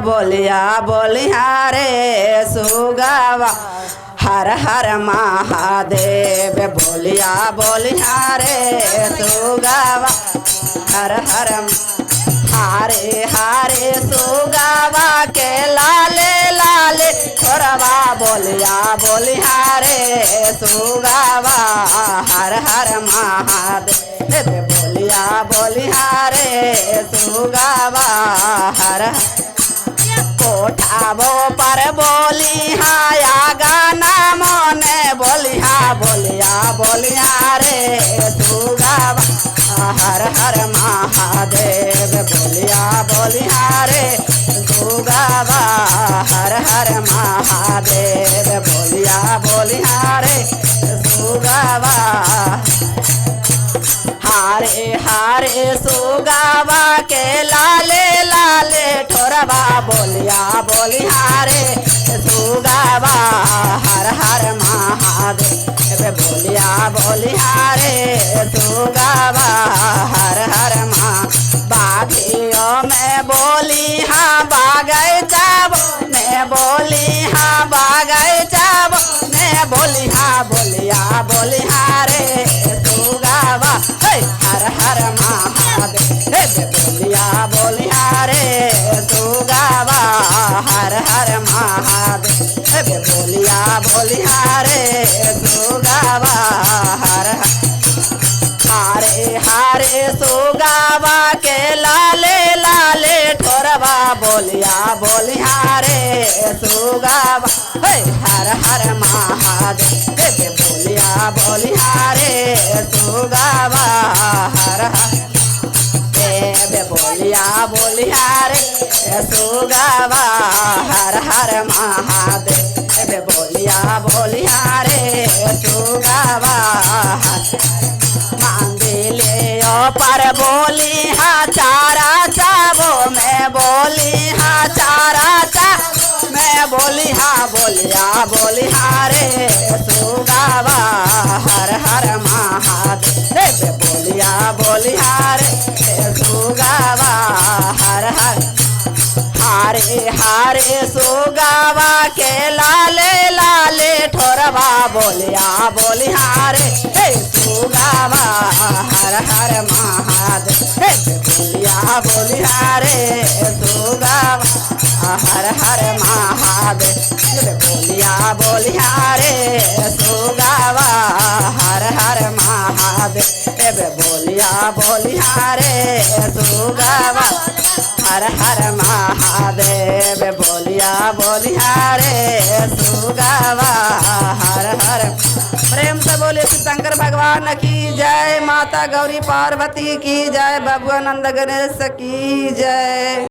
बोलिया बोलिया रे सुगावा हर हर महादेव बोलिया बोलिया रे सुगावा हर हर हारे हारे सुगावा के लाले लाले छोरवा बोलिया बोलिया रे सुगावा हर हर महादेव बोलिया बोलिया रे सुगावा हर कोठाबो पर बोली हाया गाना मोने बोलिया बोलिया बोलिया रे सुगावा हर हर महादेव बोलिया बोलिया रे सुगावा हर हर महादेव बोलिया बोलिया रे सुगावा हारे हारे सुगावा के लाले लाले ठोरवा बोलिया बोलिया रे सुगावा हर हर महादेव बोलिया बोलिया रे सुगावा हर हर माँ बागियों में बोली हाँ बागैचा में बोली हाँ बागैचा में बोली हाँ बोलिया बोलिया रे सुगावा हर हर महादेव बोलिया बोलिया रे सुगावा हर हर महादेव बोलिया बोलिया रे सुगावा हर हारे हारे सुगावा के लाले लाले ठोरवा बोलिया बोलिया रे सुगावा हर हर महादेव बोलिया बोलिया रे सुगावा हर हर बोलिया बोलिया रे सुगावा हर हर महादेव बोलिया बोलिया रे सुगावा मांगले पर बोली हाँ चारा चावो मैं बोली हाँ चारा चा मैं बोली हाँ बोलिया बोलिया रे सुगावा हर हर महादेव बोलिया बोलिया रे सुगावा हर हर हारे हारे सुगावा के लाले लाले ठोरवा बोलिया बोलिया रे सुगावा हर हर महादेव बोलिया बोलिया रे सुगावा हर हर महादेव बोलिया बोलिया रे सुगावा हर हर महादेव बोलिया बोलिया रे सुगावा हर हर महादेव बोलिया बोलिया रे सुगावा हर हर प्रेम से बोले शंकर भगवान की जय, माता गौरी पार्वती की जय, बबुआ नंद गणेश की जय।